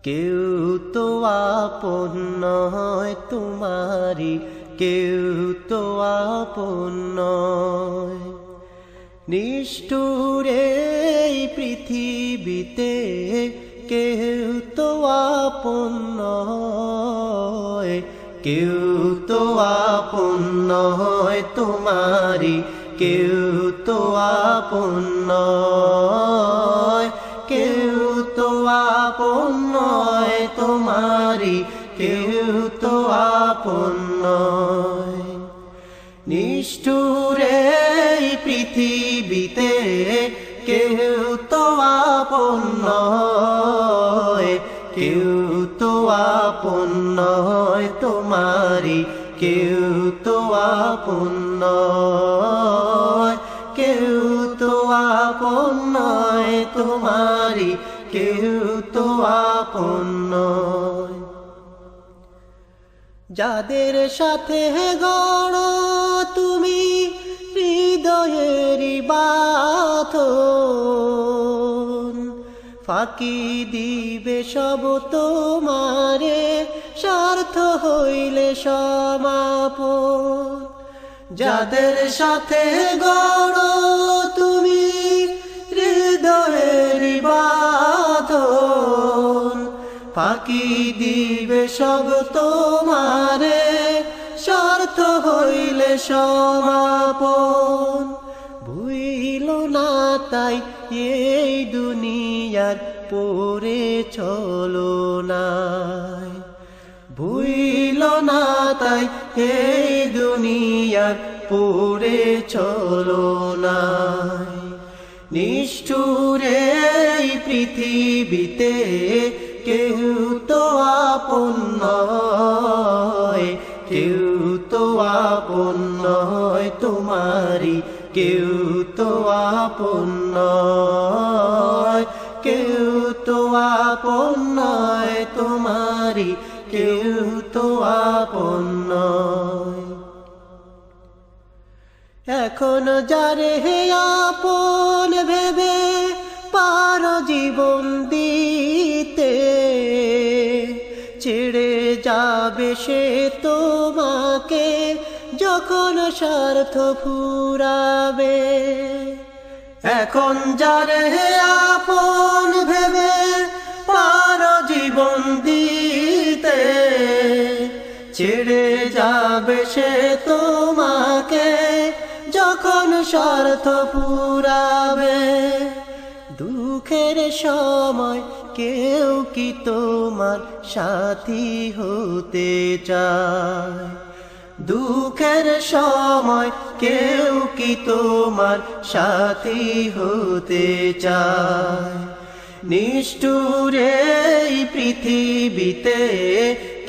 কেউ তো আপন নয় তোমারি, কেউ তো আপন নয়। নিষ্ঠুর এই পৃথিবীতে কেউ তো আপন নয়, কেউ তো আপন নয় তোমারি, কেউ তো আপন নয়, কেউ তো আপন নয় তোমারি, কেউ তো আপন নয়। নিষ্ঠুর এই পৃথিবীতে কেউ তো আপন নয়, কেউ তো আপন নয় তোমারি, কেউ তো আপন নয়, কেউ তো আপন নয় তোমারি, কেউ তো আপন নয়। যাদের সাথে গড়ো তুমি হৃদয়েরই বাঁধন, ফাঁকি দিবে সব তোমারে স্বার্থ হইলে সমাপন। যাদের সাথে গড়ো তুমি হৃদয়েরই বাঁধন, ফাঁকি দিবে সব তোমারে স্বার্থ হইলে সমাপন। ভুইল না তাই এই দুনিয়ার পরে চলো নাই, ভুইল না তাই এই দুনিয়ার পরে চলো নাই। নিষ্ঠুর এই পৃথিবীতে কেউ তো আপন নয়, কেউ তো আপন নয় তোমারি, কেউ তো আপন নয়, কেউ তো আপন নয় তোমারি, কেউ তো আপন নয়। এখন যারে হে আপন ভেবে পারো জীবন দিতে, ছেড়ে যাবে সে তোমাকে যখন স্বার্থ ফুরাবে। এখন যারে হে আপন ভেবে পারো জীবন দিতে, ছেড়ে যাবে সে তোমাকে যখন স্বার্থ ফুরাবে। দুঃখের সময় কেউ কি তোমার সাথী হতে চায়, দুঃখের সময় কেউ কি তোমার সাথী হতে চায়। নিষ্ঠুর এই পৃথিবীতে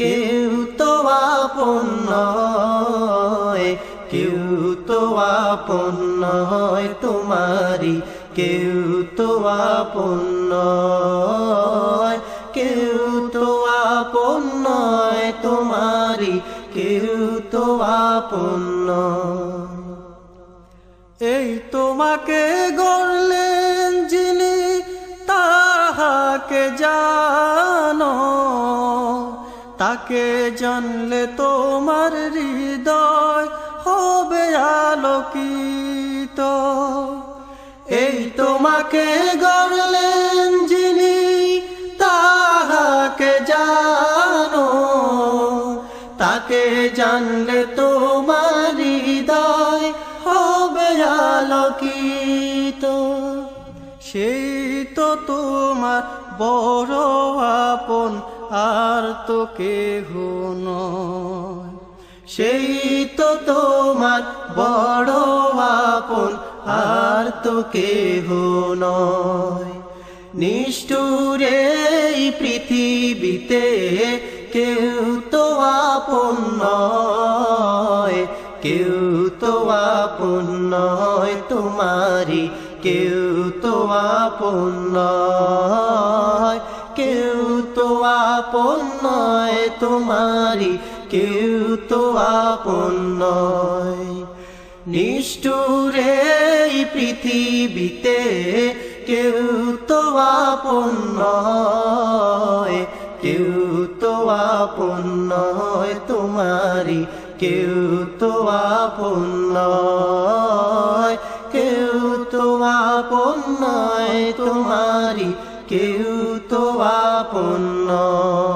কেউ তো আপন নয়, কেউ তো আপন নয় তোমারি, কেউ তো আপন নয়, কেউ তো আপন নয় তোমারি, কেউ তো আপন নয়। এই তোমাকে গড়লেন যিনি তাহাকে জানো, তাকে জানলে তোমার হৃদয় হবে আলোকিত। এই তোমাকে গড়লেন যিনি তাহাকে জানো, তাকে জানলে তোমার হৃদয় হবে আলোকিত। সেই তো তোমার বড় আপন আর তো কেহ নয়, সেই তো তোমার বড় আপন আর তো কেহ নয়। নিষ্ঠুর এই পৃথিবীতে কেউ তো আপন নয়, কেউ তো আপন নয় তোমারি, কেউ তো আপন নয়, কেউ তো আপন নয় তোমারি, কেউ তো আপন নয়। নিষ্ঠুর এই পৃথিবীতে কেউ তো আপন নয়, আপন নয় তোমারি, কেউ তো আপন নয়, কেউ তো আপন নয় তোমারি, কেউ তো আপন নয়।